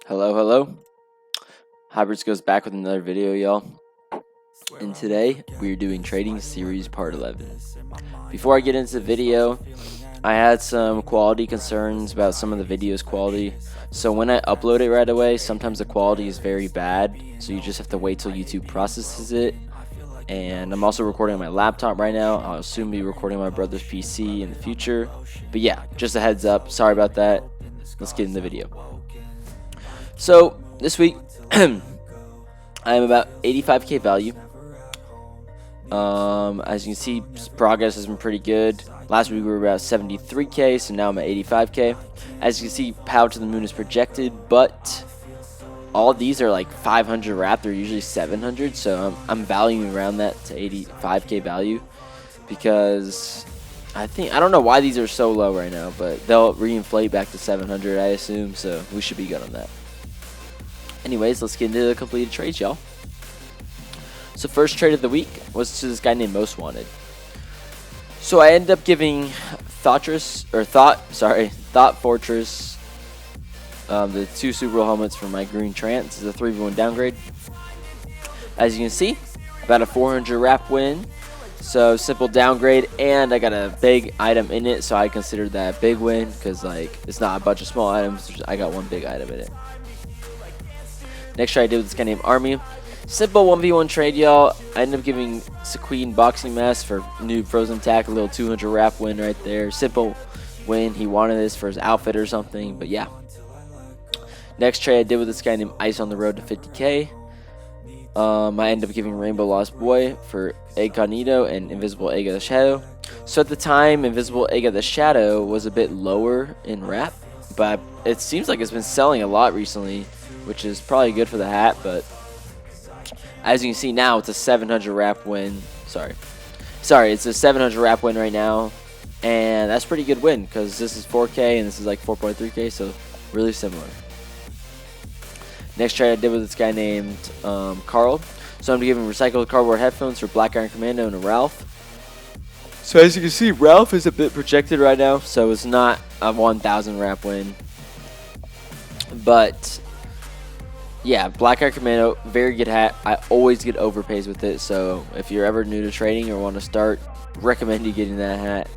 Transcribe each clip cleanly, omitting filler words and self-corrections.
Hello. Hybrids goes back with another video, y'all. And today we are doing Trading Series Part 11. Before I get into the video, I had some quality concerns about some of the video's quality. So when I upload it right away, sometimes the quality is very bad. So you just have to wait till YouTube processes it. And I'm also recording on my laptop right now. I'll soon be recording on my brother's PC in the future. But yeah, just a heads up. Sorry about that. Let's get in the video. So this week, I am about 85k value. As you can see, progress has been pretty good. Last week we were about 73k, so now I'm at 85k. As you can see, power to the moon is projected, but all these are like 500 wrap. They're usually 700, so I'm valuing around that to 85k value because I don't know why these are so low right now, but they'll reinflate back to 700, I assume. So we should be good on that. Anyways, let's get into the completed trades, y'all. So first trade of the week was to this guy named Most Wanted. So I ended up giving Thought Fortress the 2 Super Bowl helmets for my green Trance. This is a 3v1 downgrade. As you can see, about a 400 wrap win. So simple downgrade, and I got a big item in it, so I considered that a big win because like it's not a bunch of small items. I got one big item in it. Next trade I did with this guy named Army. Simple 1v1 trade, y'all. I ended up giving Sequeen Boxing Mask for new Frozen Tack, a little 200 wrap win right there. Simple win. He wanted this for his outfit or something, but yeah. Next trade I did with this guy named Ice on the road to 50k. I ended up giving Rainbow Lost Boy for Incognito and Invisible Egg of the Shadow. So at the time, Invisible Egg of the Shadow was a bit lower in wrap, but it seems like it's been selling a lot recently, which is probably good for the hat. But as you can see now, it's a 700 wrap win. Sorry, it's a 700 wrap win right now, and that's a pretty good win because this is 4k and this is like 4.3k, so really similar. Next trade I did with this guy named Carl. So I'm going to give him recycled cardboard headphones for Black Iron Commando and a Ralph. So as you can see, Ralph is a bit projected right now, so it's not a 1,000 wrap win. But yeah, Black Iron Commando, very good hat. I always get overpays with it, so if you're ever new to trading or want to start, recommend you getting that hat.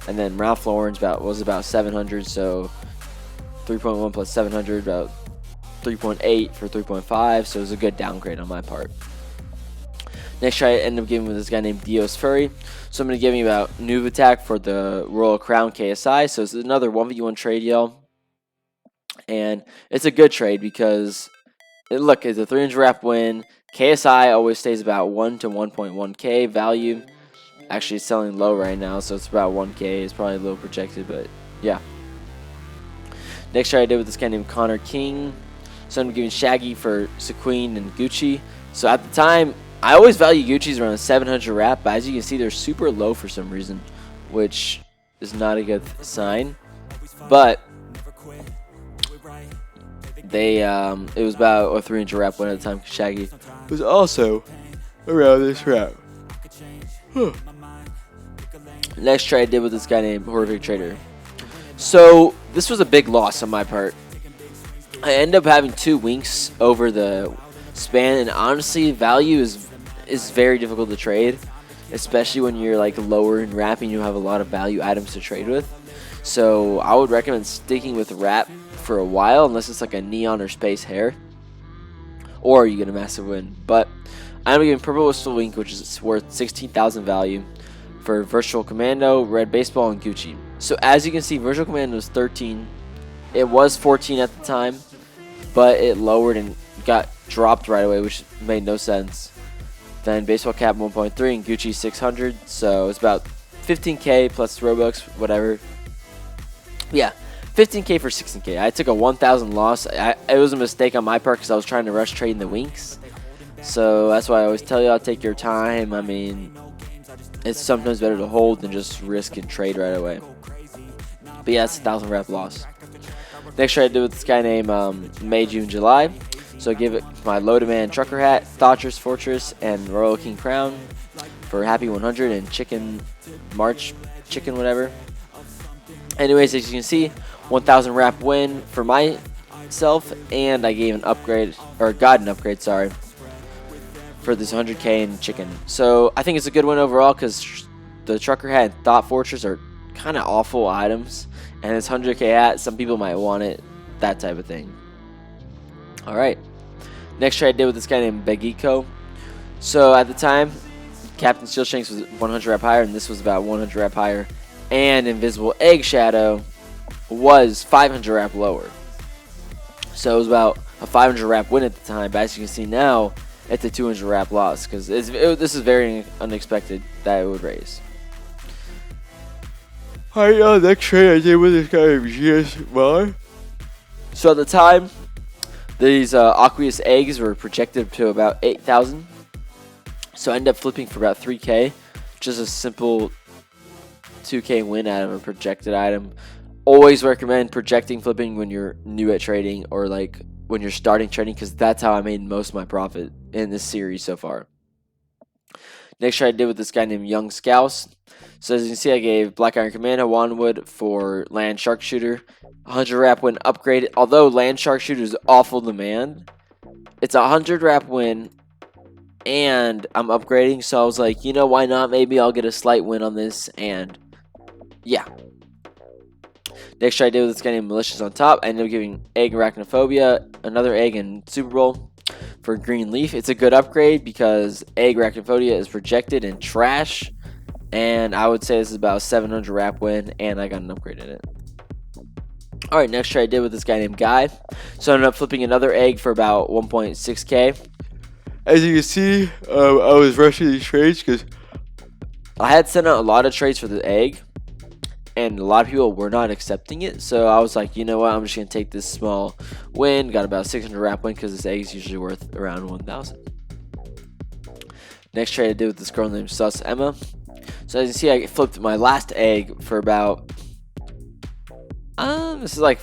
And then Ralph Lauren's was about 700, so 3.1 plus 700, about 3.8 for 3.5, so it was a good downgrade on my part. Next try I ended up giving with this guy named Dios Furry. So I'm going to give him about Nuve Attack for the Royal Crown KSI. So it's another 1v1 trade, y'all. And it's a good trade because, look, it's a 300 wrap win. KSI always stays about 1 to 1.1k value. Actually, it's selling low right now, so it's about 1k. It's probably a little projected, but yeah. Next trade I did with this guy named Connor King. So I'm giving Shaggy for Sequeen and Gucci. So at the time, I always value Gucci's around 700 wrap, but as you can see, they're super low for some reason, which is not a good sign. But they, it was about a 300 wrap win at the time. Shaggy was also around this wrap. Next trade I did with this guy named Horrific Trader. So this was a big loss on my part. I ended up having 2 winks over the span, and honestly, value is very difficult to trade, especially when you're like lower in wrap and you have a lot of value items to trade with. So I would recommend sticking with wrap for a while, unless it's like a neon or space hair, or you get a massive win. But I'm giving Purple Whistle Wink, which is worth 16,000 value, for Virtual Commando, Red Baseball, and Gucci. So as you can see, Virtual Commando is 13. It was 14 at the time, but it lowered and got dropped right away, which made no sense. Then Baseball Cap 1.3 and Gucci 600, so it's about 15k plus Robux, whatever. Yeah, 15k for 16k. I took a 1,000 loss. It was a mistake on my part because I was trying to rush trading the winks. So that's why I always tell y'all, take your time. I mean, it's sometimes better to hold than just risk and trade right away. But yeah, it's a 1,000 wrap loss. Next trade I did with this guy named May, June, July. So I give it my Low Demand Trucker Hat, Thought Fortress, and Royal King Crown for Happy 100 and Chicken March Chicken whatever. Anyways, as you can see, 1,000 wrap win for my itself, and I gave an upgrade, or got an upgrade, sorry, for this 100k in chicken. So I think it's a good one overall because the Trucker Hat and Thought Fortress are kind of awful items, and this 100k hat, some people might want it, that type of thing. Alright, next trade I did with this guy named Begiko. So at the time, Captain Steel Shanks was 100 rep higher, and this was about 100 rep higher, and Invisible Egg Shadow was 500 rep lower. So it was about a 500 rep win at the time, but as you can see now, it's a 200 rep loss, because this is very unexpected that it would raise. Alright, next trade I did with this guy named GS. So at the time, these aqueous eggs were projected to about 8,000. So I ended up flipping for about 3k. Just a simple 2k win out of a projected item. Always recommend projecting flipping when you're new at trading, or like when you're starting trading, because that's how I made most of my profit in this series so far. Next trade I did with this guy named Young Scouse. So as you can see, I gave Black Iron Commando Wanwood for Land Sharpshooter. 100 rep win upgrade. Although Land Sharpshooter is awful demand, it's a 100 rep win, and I'm upgrading. So I was like, you know, why not? Maybe I'll get a slight win on this, and yeah. Next trade I did with this guy named Malicious on top. I ended up giving Egg Arachnophobia, another egg in Super Bowl for Green Leaf. It's a good upgrade because Egg Arachnophobia is projected in trash, and I would say this is about a 700 rep win, and I got an upgrade in it. Alright, next trade I did with this guy named Guy. So I ended up flipping another egg for about 1.6k. As you can see, I was rushing these trades because I had sent out a lot of trades for the egg, and a lot of people were not accepting it. So I was like, you know what, I'm just going to take this small win. Got about 600 wrap win because this egg is usually worth around 1,000. Next trade I did with this girl named Sus Emma. So as you see, I flipped my last egg for about, this is like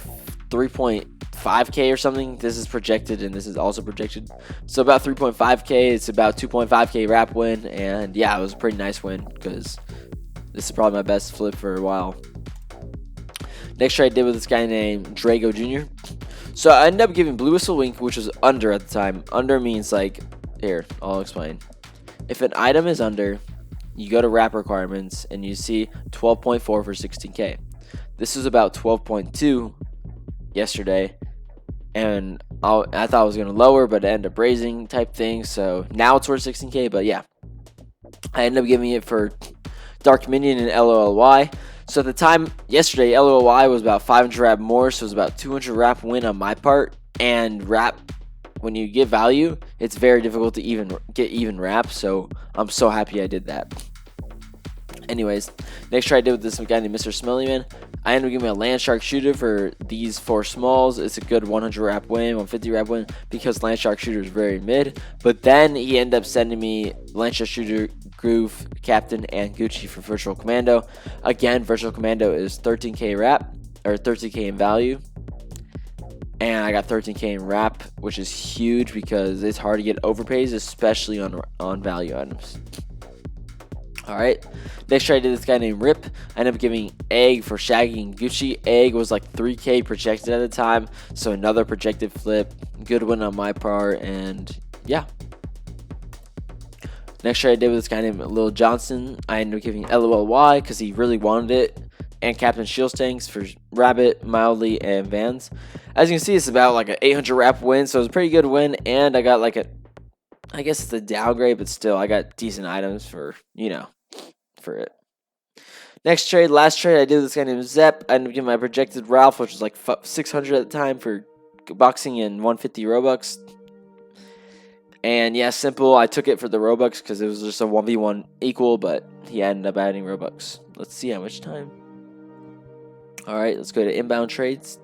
3.5k or something. This is projected, and this is also projected. So about 3.5k. It's about 2.5k wrap win, and yeah, it was a pretty nice win because this is probably my best flip for a while. Next trade I did with this guy named Drago Jr. So I ended up giving Blue Whistle Wink, which was under at the time. Under means like, here, I'll explain. If an item is under, you go to wrap requirements and you see 12.4 for 16k. This was about 12.2 yesterday, and I thought I was going to lower, but it ended up raising type thing. So now it's worth 16k, but yeah. I ended up giving it for Dark Minion and LOLY. So at the time yesterday, LOLY was about 500 wrap more, so it was about 200 wrap win on my part. And wrap, when you get value, it's very difficult to get even wrap, so I'm so happy I did that. Anyways, next trade I did with this guy named Mr. Smellyman. I ended up giving a Land Shark Shooter for these 4 smalls. It's a good 100 wrap win, 150 wrap win, because Land Shark Shooter is very mid. But then he ended up sending me Land Shark Shooter, Groove, Captain, and Gucci for Virtual Commando. Again, Virtual Commando is 13k wrap, or 13k in value. And I got 13k in wrap, which is huge because it's hard to get overpays, especially on value items. Alright, next trade I did this guy named Rip. I ended up giving Egg for Shaggy and Gucci. Egg was like 3k projected at the time, so another projected flip. Good win on my part, and yeah. Next trade I did with this guy named Lil Johnson. I ended up giving LOLY because he really wanted it, and Captain Shield Tanks for Rabbit, Mildly, and Vans. As you can see, it's about like an 800 wrap win, so it was a pretty good win, and I got like I guess it's a downgrade, but still, I got decent items for, you know, for it. Next trade, last trade I did with this guy named Zep. I ended up giving my projected Ralph, which was like 600 at the time for boxing and 150 Robux. And yeah, simple. I took it for the Robux because it was just a 1v1 equal, but he ended up adding Robux. Let's see how much time. Alright, let's go to inbound trades.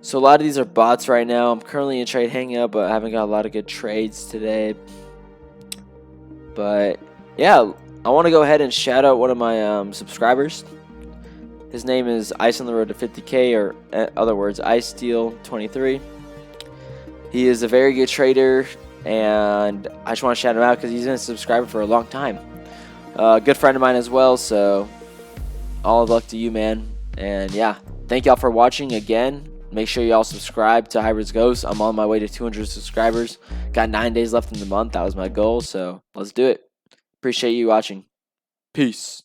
So a lot of these are bots right now. I'm currently in trade hangout, but I haven't got a lot of good trades today. But yeah, I want to go ahead and shout out one of my subscribers. His name is Ice on the Road to 50k, or in other words, IceSteel23. He is a very good trader, and I just want to shout him out because he's been a subscriber for a long time. Good friend of mine as well, so all of luck to you, man. And yeah, thank y'all for watching again. Make sure y'all subscribe to Hybrids Ghost. I'm on my way to 200 subscribers. Got 9 days left in the month. That was my goal, so let's do it. Appreciate you watching. Peace.